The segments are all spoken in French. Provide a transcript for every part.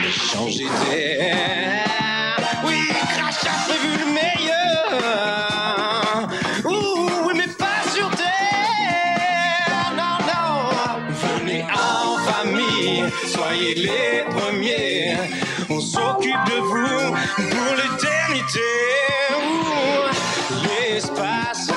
changer d'air. Oui, crachat prévu le meilleur. Ouh, mais pas sur terre. Non, non. Venez en famille, soyez les premiers. On s'occupe de vous pour l'éternité. Ouh, l'espace.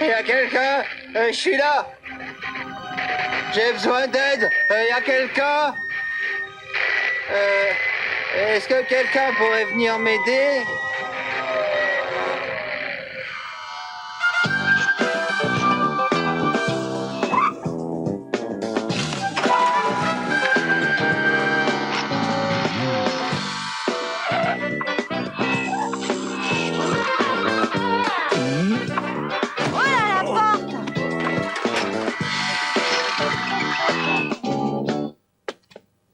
Y'a quelqu'un? Je suis là. J'ai besoin d'aide. Y'a quelqu'un? Est-ce que quelqu'un pourrait venir m'aider?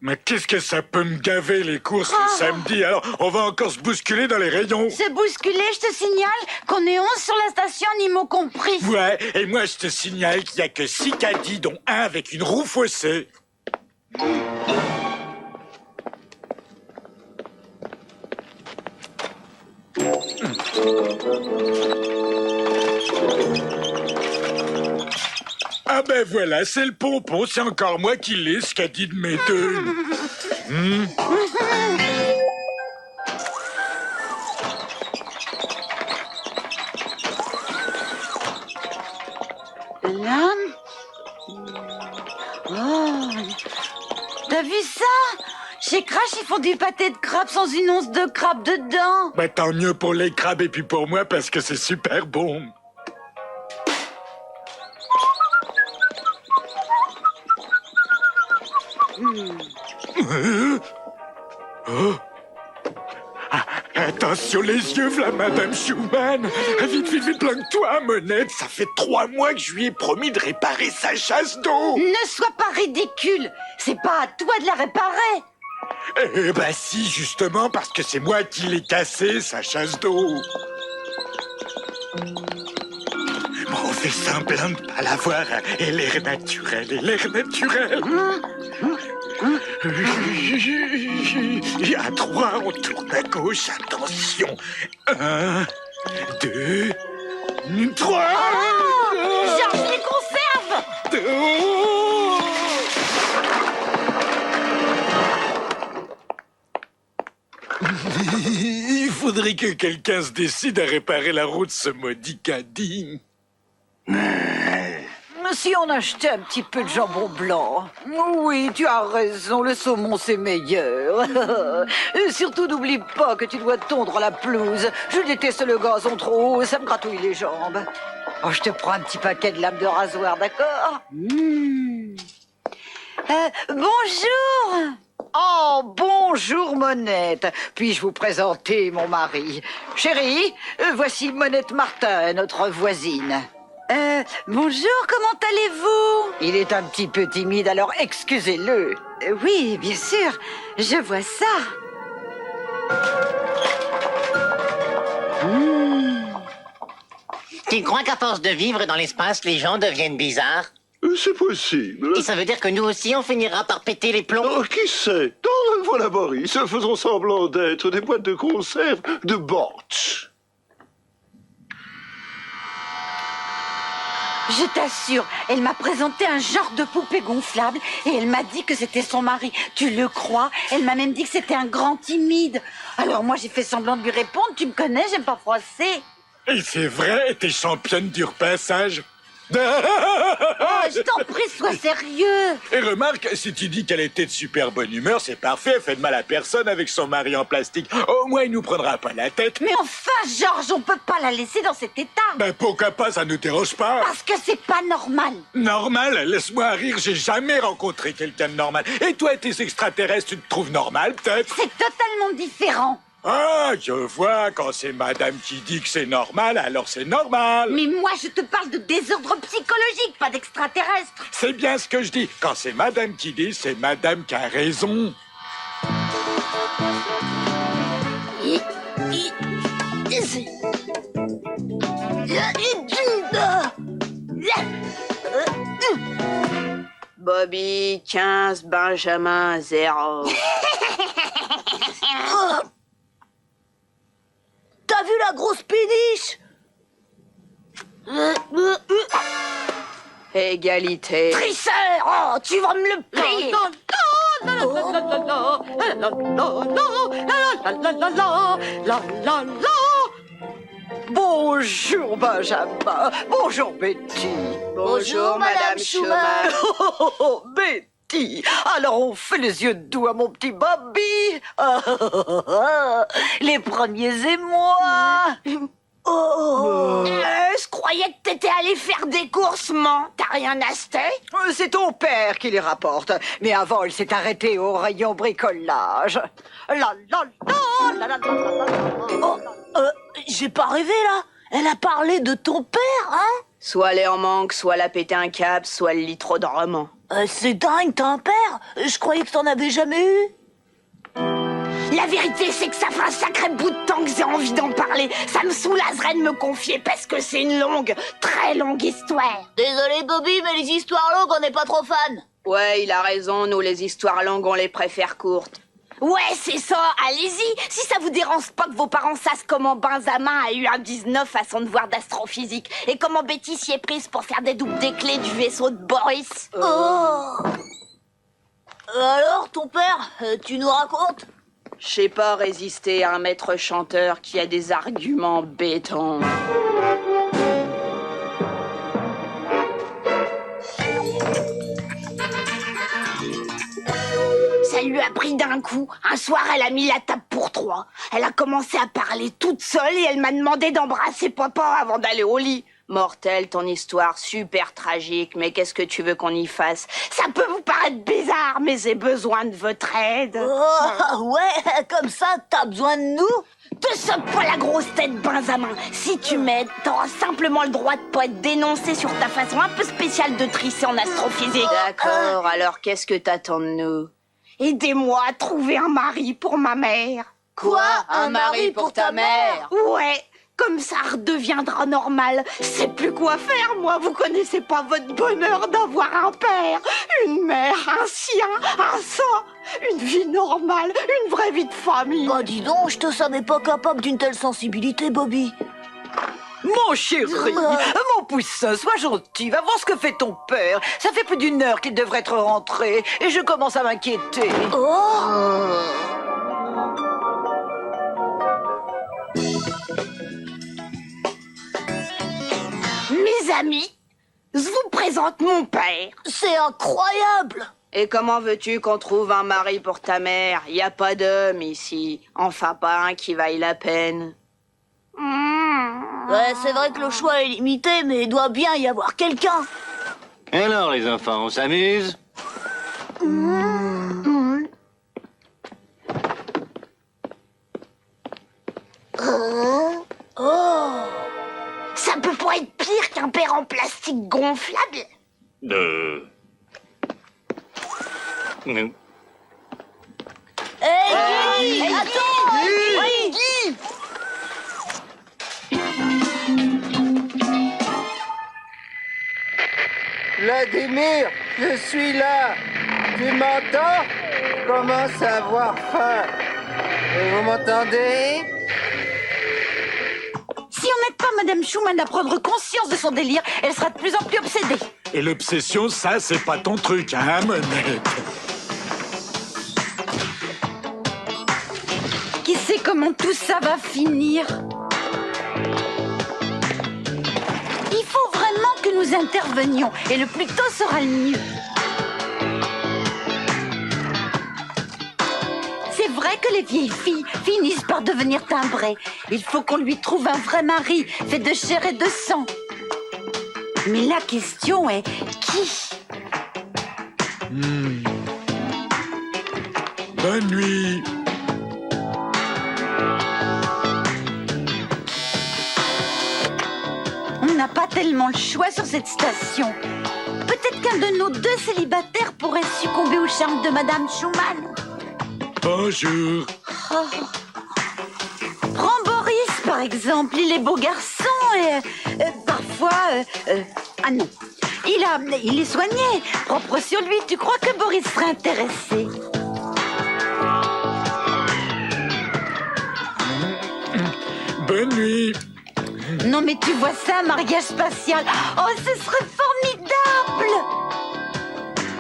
Mais qu'est-ce que ça peut me gaver, les courses le samedi? Alors, on va encore se bousculer dans les rayons. Se bousculer, je te signale qu'on est 11 sur la station, Nimo compris. Ouais, et moi, je te signale qu'il n'y a que 6 caddies, dont un avec une roue faussée. Ah ben voilà, c'est le pompon, c'est encore moi qui l'ai, ce qu'a dit de mes deux. Là. Oh. T'as vu ça? Chez Crash, ils font du pâté de crabe sans une once de crabe dedans. Bah tant mieux pour les crabes et puis pour moi parce que c'est super bon. Oh. Ah, attention les yeux, v'là Madame Schumann. Vite, vite, vite, planque-toi, Monette. Ça fait 3 mois que je lui ai promis de réparer sa chasse d'eau. Ne sois pas ridicule. C'est pas à toi de la réparer. Eh ben si, justement, parce que c'est moi qui l'ai cassée, sa chasse d'eau. Bon, on fait semblant de pas la voir. Et l'air naturel, et l'air naturel. À 3, on tourne à gauche, attention. 1, 2, 3. Georges les conserve. Il faudrait que quelqu'un se décide à réparer la roue de ce maudit caddie. Si on achetait un petit peu de jambon blanc. Oui, tu as raison, le saumon c'est meilleur. Surtout n'oublie pas que tu dois tondre la pelouse. Je déteste le gazon trop haut, ça me gratouille les jambes. Oh, je te prends un petit paquet de lames de rasoir, d'accord? Bonjour. Oh, bonjour Monette. Puis-je vous présenter mon mari? Chérie, voici Monette Martin, notre voisine. Bonjour, comment allez-vous? Il est un petit peu timide, alors excusez-le. Oui, bien sûr, je vois ça. Tu crois qu'à force de vivre dans l'espace, les gens deviennent bizarres? C'est possible. Et ça veut dire que nous aussi, on finira par péter les plombs? Oh, qui sait? Voilà Boris, faisons semblant d'être des boîtes de conserve de botch. Je t'assure, elle m'a présenté un genre de poupée gonflable et elle m'a dit que c'était son mari. Tu le crois? Elle m'a même dit que c'était un grand timide. Alors moi j'ai fait semblant de lui répondre. Tu me connais, j'aime pas froisser. Et c'est vrai, t'es championne du repassage. Oh, je t'en prie, sois sérieux. Et remarque, si tu dis qu'elle était de super bonne humeur, c'est parfait, elle fait de mal à personne avec son mari en plastique. Au moins, il nous prendra pas la tête. Mais enfin, Georges, on peut pas la laisser dans cet état. Ben pourquoi pas, ça ne dérange pas. Parce que c'est pas normal. Normal? Laisse-moi rire, j'ai jamais rencontré quelqu'un de normal. Et toi, tes extraterrestres, tu te trouves normal, peut-être? C'est totalement différent. Ah, je vois, quand c'est madame qui dit que c'est normal, alors c'est normal. Mais moi, je te parle de désordre psychologique, pas d'extraterrestre. C'est bien ce que je dis. Quand c'est madame qui dit, c'est madame qui a raison. Bobby, 15, Benjamin, 0. T'as vu la grosse péniche? Égalité. Tricheur! Oh, tu vas me le payer! Bonjour Benjamin, bonjour Betty. Bonjour, Madame Schumann. Betty, alors on fait les yeux doux à mon petit Bobby. Les premiers émois. Je croyais que t'étais allé faire des courses, man. T'as rien acheté? C'est ton père qui les rapporte. Mais avant, il s'est arrêté au rayon bricolage. J'ai pas rêvé, là. Elle a parlé de ton père, hein? Soit elle est en manque, soit elle a pété un câble, soit elle lit trop de romans. C'est dingue, t'as un père? Je croyais que t'en avais jamais eu. La vérité, c'est que ça fait un sacré bout de temps que j'ai envie d'en parler. Ça me soulagerait de me confier parce que c'est une longue, très longue histoire. Désolé Bobby, mais les histoires longues, on n'est pas trop fan. Ouais, il a raison, nous les histoires longues, on les préfère courtes. Ouais, c'est ça, allez-y. Si ça vous dérange pas que vos parents sachent comment Benjamin a eu un 19 à son devoir d'astrophysique et comment Betty s'y est prise pour faire des doubles des clés du vaisseau de Boris. Alors, ton père, tu nous racontes? Je sais pas résister à un maître chanteur qui a des arguments béton. Ça lui a pris d'un coup. Un soir, elle a mis la table pour 3. Elle a commencé à parler toute seule et elle m'a demandé d'embrasser papa avant d'aller au lit. Mortel, ton histoire, super tragique, mais qu'est-ce que tu veux qu'on y fasse? Ça peut vous paraître bizarre, mais j'ai besoin de votre aide. Ouais, comme ça, t'as besoin de nous? Te saute pas la grosse tête, Benjamin. Si tu m'aides, t'auras simplement le droit de pas être dénoncé sur ta façon un peu spéciale de tricher en astrophysique. D'accord, alors qu'est-ce que t'attends de nous? Aidez-moi à trouver un mari pour ma mère. Quoi? Un mari pour ta mère? Ouais, comme ça redeviendra normal. Je sais plus quoi faire, moi. Vous connaissez pas votre bonheur d'avoir un père, une mère, un sien, un ça. Une vie normale, une vraie vie de famille. Bah dis donc, je te savais pas capable d'une telle sensibilité, Bobby. Mon chéri, mon poussin, sois gentil, va voir ce que fait ton père. Ça fait plus d'1 heure qu'il devrait être rentré et je commence à m'inquiéter. Mes amis, je vous présente mon père. C'est incroyable! Et comment veux-tu qu'on trouve un mari pour ta mère? Y a pas d'homme ici. Enfin, pas un qui vaille la peine. Ouais, c'est vrai que le choix est limité, mais il doit bien y avoir quelqu'un. Et alors, les enfants, on s'amuse? Ça peut pas être pire qu'un père en plastique gonflable. Hey, Guy! Attends! Oui, Guy! Vladimir, je suis là. Tu m'entends? Je commence à avoir faim. Et vous m'entendez? Si on n'aide pas Madame Schumann à prendre conscience de son délire, elle sera de plus en plus obsédée. Et l'obsession, ça, c'est pas ton truc, hein, Monette? Qui sait comment tout ça va finir? Il faut vraiment que nous intervenions, et le plus tôt sera le mieux. C'est vrai que les vieilles filles finissent par devenir timbrées. Il faut qu'on lui trouve un vrai mari, fait de chair et de sang. Mais la question est, qui? Bonne nuit. n'a pas tellement le choix sur cette station. Peut-être qu'un de nos deux célibataires pourrait succomber au charme de Madame Schumann. Bonjour. Oh. Prends Boris, par exemple. Il est beau garçon et parfois... ah non, il est soigné, propre sur lui. Tu crois que Boris serait intéressé? Bonne nuit. Non mais tu vois ça, un mariage spatial. Oh, ce serait formidable.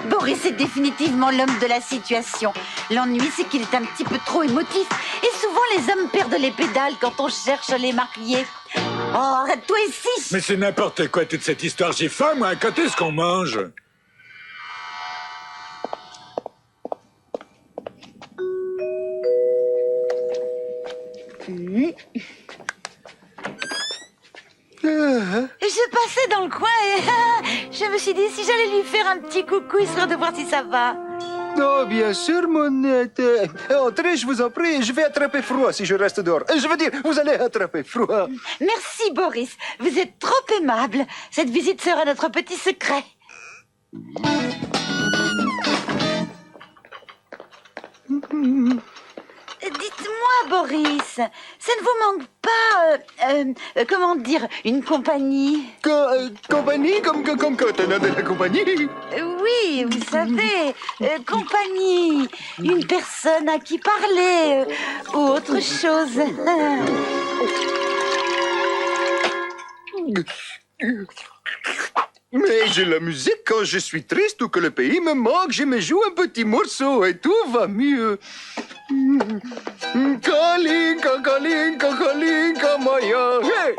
Boris est définitivement l'homme de la situation. L'ennui, c'est qu'il est un petit peu trop émotif. Et souvent, les hommes perdent les pédales quand on cherche à les marier. Oh, arrête-toi ici. Mais c'est n'importe quoi toute cette histoire. J'ai faim, moi. Quand est-ce qu'on mange? Je passais dans le coin et je me suis dit si j'allais lui faire un petit coucou, histoire de voir si ça va. Oh, bien sûr, Monette. Entrez, je vous en prie. Je vais attraper froid si je reste dehors. Je veux dire, vous allez attraper froid. Merci, Boris. Vous êtes trop aimable. Cette visite sera notre petit secret. Dites-moi, Boris, ça ne vous manque pas, comment dire, une compagnie? Compagnie comme contenant de la compagnie. Oui, vous savez, compagnie, une personne à qui parler, ou autre chose. Mais j'ai la musique quand je suis triste ou que le pays me manque. Je me joue un petit morceau et tout va mieux. Kalinka, kalinka, kalinka, maya. Hey!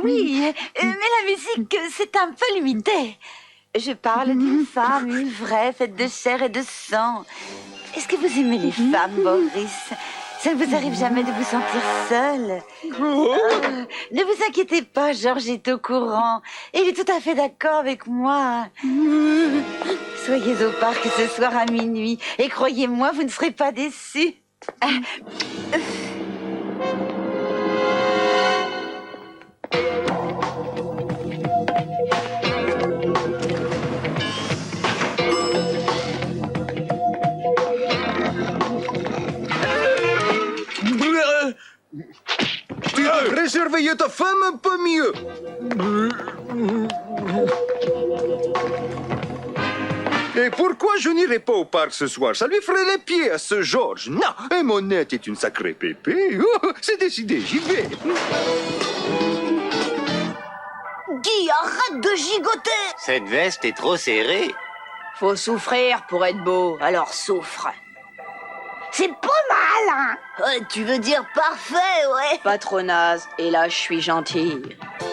Oui, mais la musique, c'est un peu limité. Je parle d'une femme, une vraie, faite de chair et de sang. Est-ce que vous aimez les femmes, Boris? Ça ne vous arrive jamais de vous sentir seul? Ne vous inquiétez pas, Georges est au courant. Et il est tout à fait d'accord avec moi. Soyez au parc ce soir à minuit. Et croyez-moi, vous ne serez pas déçus. Tu devrais surveiller ta femme un peu mieux. Et pourquoi je n'irai pas au parc ce soir? Ça lui ferait les pieds à ce Georges. Non, et Monette est une sacrée pépée. Oh, c'est décidé, j'y vais. Guy, arrête de gigoter! Cette veste est trop serrée. Faut souffrir pour être beau, alors souffre. C'est pas mal, hein? Tu veux dire parfait, ouais? Pas trop naze, et là je suis gentille.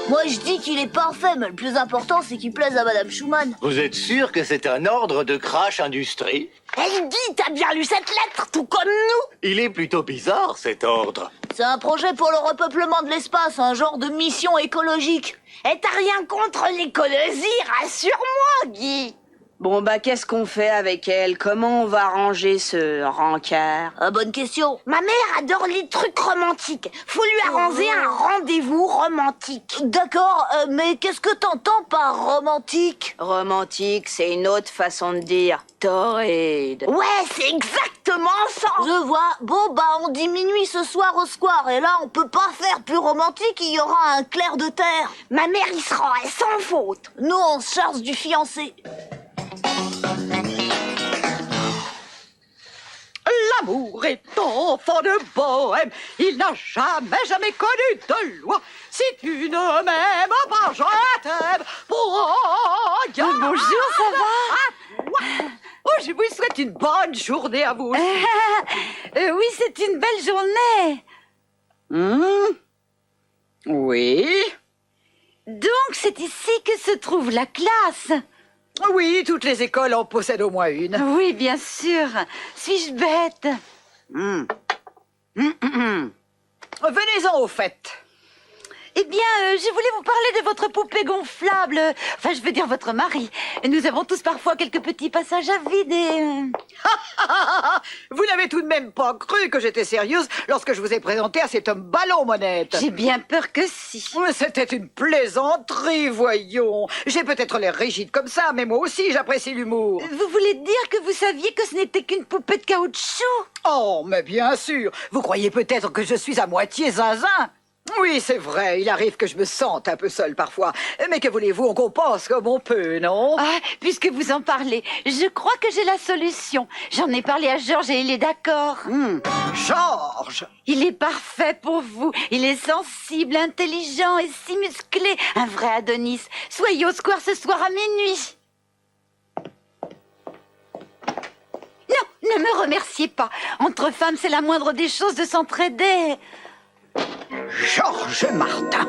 Moi, je dis qu'il est parfait, mais le plus important, c'est qu'il plaise à Madame Schumann. Vous êtes sûr que c'est un ordre de Crash Industrie? Elle dit, t'as bien lu cette lettre, tout comme nous? Il est plutôt bizarre, cet ordre. C'est un projet pour le repeuplement de l'espace, un genre de mission écologique. Et t'as rien contre l'écologie, rassure-moi, Guy. Bon bah qu'est-ce qu'on fait avec elle? Comment on va ranger ce rencard? Bonne question. Ma mère adore les trucs romantiques. Faut lui arranger un rendez-vous romantique. D'accord, mais qu'est-ce que t'entends par romantique? Romantique, c'est une autre façon de dire torride. Ouais, c'est exactement ça. Je vois. Bon bah on dit minuit ce soir au square. Et là on peut pas faire plus romantique, il y aura un clair de terre. Ma mère y sera, sans faute. Nous on se charge du fiancé. L'amour est enfant de bohème, il n'a jamais connu de loi. Si tu ne m'aimes pas, je t'aime. Bonjour, ça va? Oh, je vous souhaite une bonne journée à vous. Oui, c'est une belle journée. Oui. Donc, c'est ici que se trouve la classe. Oui, toutes les écoles en possèdent au moins une. Oui, bien sûr. Suis-je bête? Venez-en au fait. Eh bien, je voulais vous parler de votre poupée gonflable. Enfin, je veux dire votre mari. Nous avons tous parfois quelques petits passages à vide et... Vous n'avez tout de même pas cru que j'étais sérieuse lorsque je vous ai présenté à cet homme ballon, Monette. J'ai bien peur que si. Mais c'était une plaisanterie, voyons. J'ai peut-être l'air rigide comme ça, mais moi aussi j'apprécie l'humour. Vous voulez dire que vous saviez que ce n'était qu'une poupée de caoutchouc? Oh, mais bien sûr. Vous croyez peut-être que je suis à moitié zinzin? Oui, c'est vrai, il arrive que je me sente un peu seule parfois. Mais que voulez-vous, on compense comme on peut, non? Ah, puisque vous en parlez, je crois que j'ai la solution. J'en ai parlé à Georges et il est d'accord. Georges! Il est parfait pour vous. Il est sensible, intelligent et si musclé. Un vrai Adonis. Soyez au square ce soir à minuit. Non, ne me remerciez pas. Entre femmes, c'est la moindre des choses de s'entraider. Georges Martin.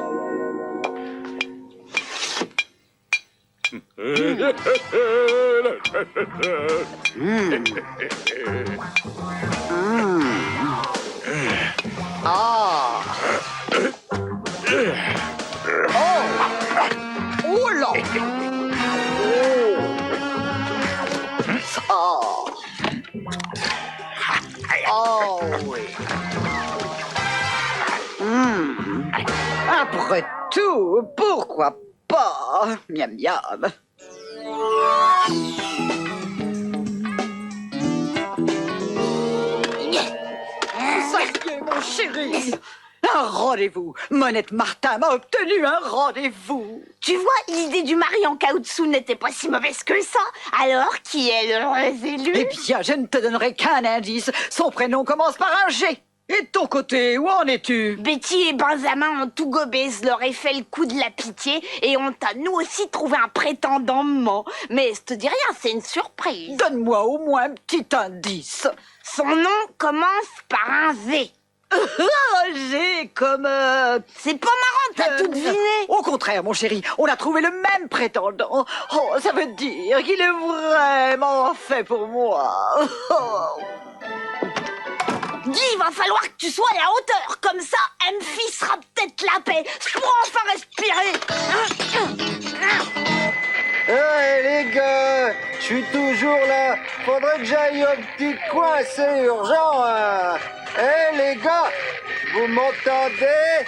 Ah. Oh. Oh là. Oh. Oh oui. Après tout, pourquoi pas? Miam miam. Ça y est, mon chéri. Un rendez-vous. Monette Martin m'a obtenu un rendez-vous. Tu vois, l'idée du mari en caoutchouc n'était pas si mauvaise que ça. Alors, qui est l'heureux élu? Eh bien, je ne te donnerai qu'un indice. Son prénom commence par un G. Et de ton côté, où en es-tu? Betty et Benjamin ont tout gobé, je leur ai fait le coup de la pitié et on t'a nous aussi trouvé un prétendant. Mais je te dis rien, c'est une surprise. Donne-moi au moins un petit indice. Son nom commence par un V. G comme... C'est pas marrant, t'as tout deviné. Au contraire, mon chéri, on a trouvé le même prétendant. Oh, ça veut dire qu'il est vraiment fait pour moi. Oh. Guy, il va falloir que tu sois à la hauteur. Comme ça, Emphy sera peut-être la paix. Je pourrai enfin respirer. Hey les gars, je suis toujours là. Faudrait que j'aille au petit coin, c'est urgent. Hey les gars, vous m'entendez?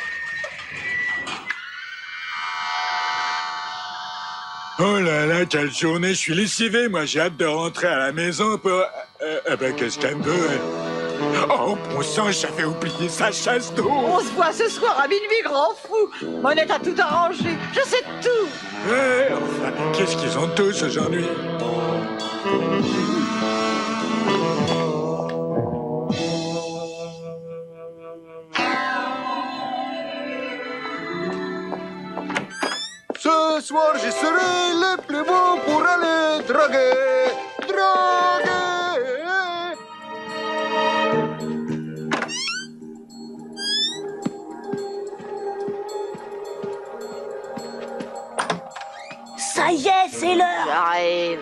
Oh là là, quelle journée, je suis lessivé, moi j'ai hâte de rentrer à la maison pour... qu'est-ce qu'elle veut, elle? Oh, bon sang, j'avais oublié sa chasse d'eau. On se voit ce soir à minuit, grand fou. Monette a tout arrangé, je sais tout. Ouais, enfin, qu'est-ce qu'ils ont tous aujourd'hui? Ce soir, je serai le plus beau pour aller draguer. Draguer. Ça y est, c'est l'heure. J'arrive.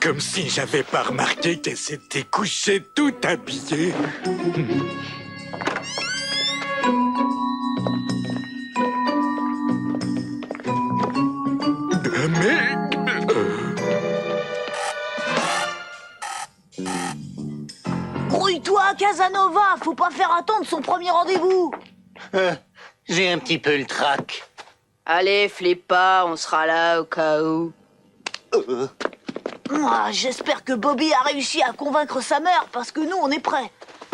Comme si j'avais pas remarqué qu'elle s'était couchée toute habillée. Mais... Grouille-toi, Casanova. Faut pas faire attendre son premier rendez-vous. J'ai un petit peu le trac. Allez, flippe pas, on sera là au cas où. J'espère que Bobby a réussi à convaincre sa mère, parce que nous, on est prêts.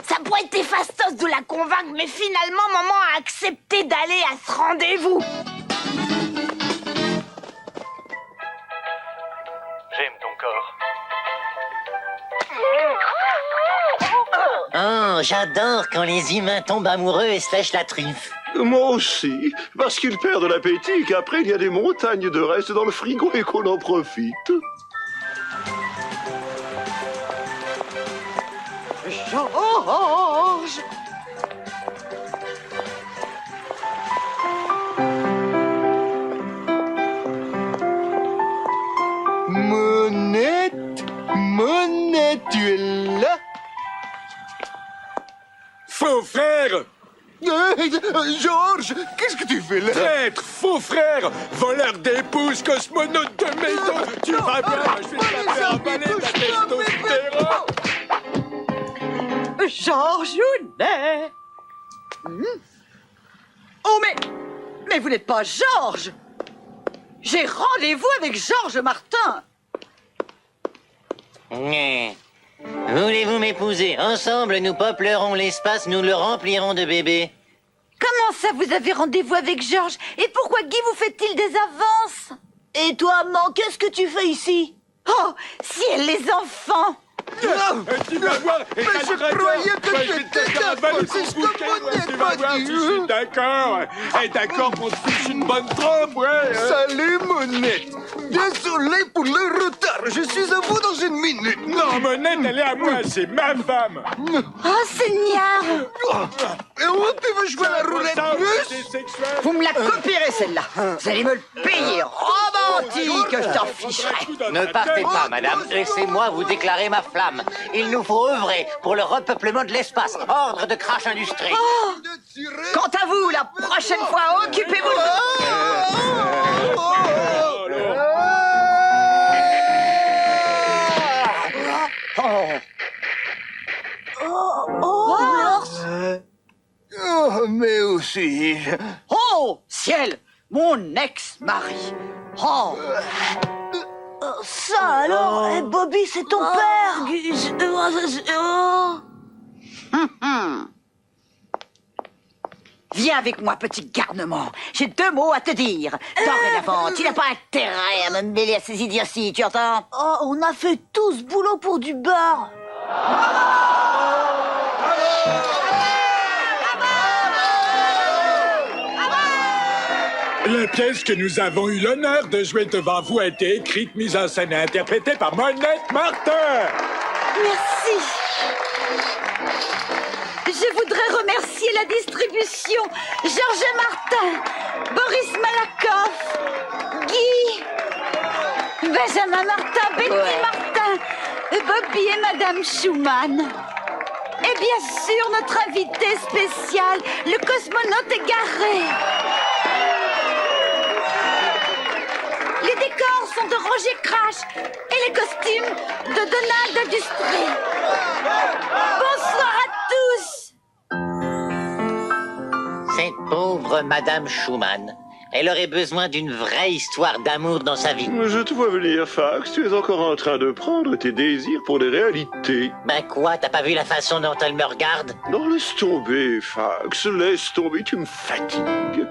Ça pourrait être fastos de la convaincre, mais finalement, maman a accepté d'aller à ce rendez-vous. J'aime ton corps. Oh, j'adore quand les humains tombent amoureux et se lèchent la truffe. Moi aussi, parce qu'ils perdent l'appétit, qu'après il y a des montagnes de restes dans le frigo et qu'on en profite. Georges! Monette, Monette, tu es là? Faux frère! Georges, qu'est-ce que tu fais là? Traître, faux frère, voleur d'épouses, cosmonaute de maison, tu vas voir, je vais te faire avaler ta testostérone. Georgounet! Oh, mais vous n'êtes pas Georges! J'ai rendez-vous avec Georges Martin! Voulez-vous m'épouser? Ensemble, nous peuplerons l'espace, nous le remplirons de bébés. Comment ça, vous avez rendez-vous avec Georges? Et pourquoi Guy vous fait-il des avances? Et toi, maman, qu'est-ce que tu fais ici? Oh, ciel, les enfants! Tu vas voir, et mais je croyais que j'étais d'accord, c'est ce que Monette tu vas voir, m'a dit. je suis d'accord. Et d'accord qu'on te fiche une bonne trompe, ouais. Salut, Monette. Désolé pour le retard, je suis à vous dans une minute. Non, Monette, elle est à moi, c'est ma femme. Oh, Seigneur! Et où tu veux jouer la roulette russe? Vous me la copierez, celle-là! Vous allez me le payer! Romantique, je t'en ficherai! Ne partez pas, madame. Laissez-moi vous déclarer ma flamme. Il nous faut œuvrer pour le repeuplement de l'espace. Ordre de Crash Industries. Quant à vous, la prochaine fois, occupez-vous de... Oh, mais aussi. Oh, ciel! Mon ex-mari! Oh! Ça alors? Eh, Bobby, c'est ton père! Viens avec moi, petit garnement. J'ai 2 mots à te dire. Dorénavant, tu n'as pas intérêt à me mêler à ces idioties, tu entends? Oh, on a fait tout ce boulot pour du beurre! La pièce que nous avons eu l'honneur de jouer devant vous a été écrite, mise en scène et interprétée par Monette Martin. Merci. Je voudrais remercier la distribution, Georges Martin, Boris Malakoff, Guy, Benjamin Martin, Betty Martin, Bobby et Madame Schumann. Et bien sûr, notre invité spécial, le cosmonaute égaré. Les décors sont de Roger Crash et les costumes de Donald Industries. Bonsoir à tous. Cette pauvre Madame Schumann, elle aurait besoin d'une vraie histoire d'amour dans sa vie. Je te vois venir, Fax. Tu es encore en train de prendre tes désirs pour des réalités. Ben quoi, t'as pas vu la façon dont elle me regarde? Non, laisse tomber, Fax. Laisse tomber, tu me fatigues.